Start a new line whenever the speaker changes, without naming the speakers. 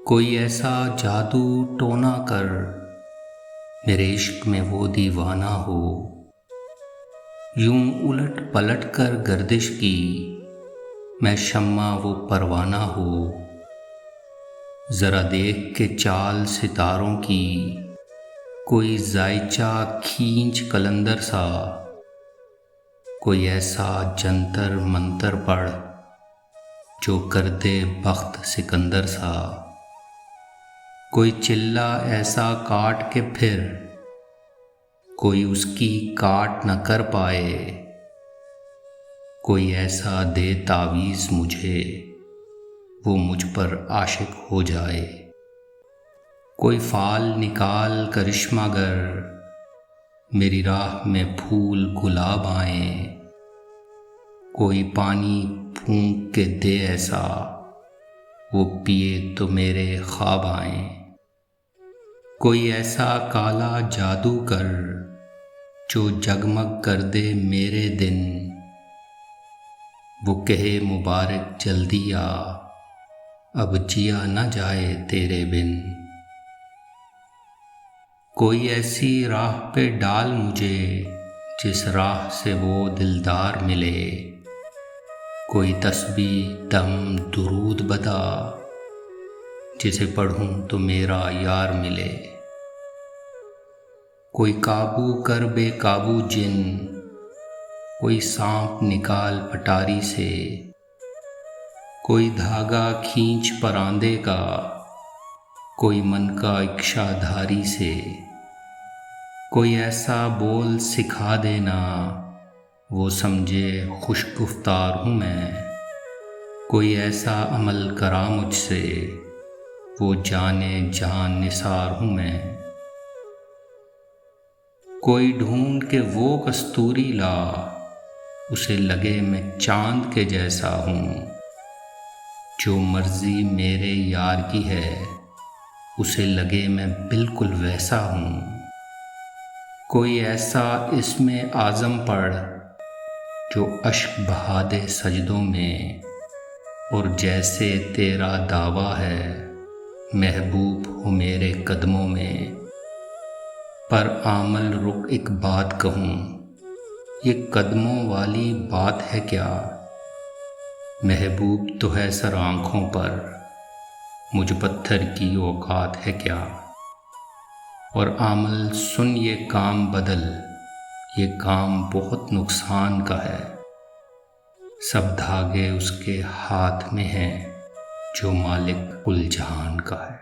कोई ऐसा जादू टोना कर मेरे इश्क में वो दीवाना हो, यूं उलट पलट कर गर्दिश की मैं शम्मा वो परवाना हो। ज़रा देख के चाल सितारों की कोई जायचा खींच कलंदर सा, कोई ऐसा जंतर मंतर पढ़ जो कर दे बख्त सिकंदर सा। कोई चिल्ला ऐसा काट के फिर कोई उसकी काट न कर पाए, कोई ऐसा दे तावीज़ मुझे वो मुझ पर आशिक हो जाए। कोई फाल निकाल करिश्मागर मेरी राह में फूल गुलाब आए, कोई पानी फूंक के दे ऐसा वो पिए तो मेरे ख्वाब आए। कोई ऐसा काला जादू कर जो जगमग कर दे मेरे दिन, वो कहे मुबारक जल्दी आ अब जिया न जाए तेरे बिन। कोई ऐसी राह पे डाल मुझे जिस राह से वो दिलदार मिले, कोई तस्बीह दम दुरूद बता जिसे पढ़ूं तो मेरा यार मिले। कोई काबू कर बेकाबू जिन, कोई सांप निकाल पटारी से, कोई धागा खींच परांदे का कोई मन का इच्छाधारी से। कोई ऐसा बोल सिखा देना वो समझे खुश गुफ्तार हूँ मैं, कोई ऐसा अमल करा मुझसे वो जाने जान निसार हूँ मैं। कोई ढूंढ के वो कस्तूरी ला उसे लगे मैं चांद के जैसा हूँ, जो मर्जी मेरे यार की है उसे लगे मैं बिल्कुल वैसा हूँ। कोई ऐसा इसमें आज़म पढ़ जो अश्क बहा दे सजदों में, और जैसे तेरा दावा है महबूब हो मेरे कदमों में। पर आमल रुक एक बात कहूँ, ये कदमों वाली बात है क्या, महबूब तो है सर आँखों पर मुझ पत्थर की औकात है क्या। और आमल सुन ये काम बदल, ये काम बहुत नुकसान का है, सब धागे उसके हाथ में हैं जो मालिक कुल जहान का है।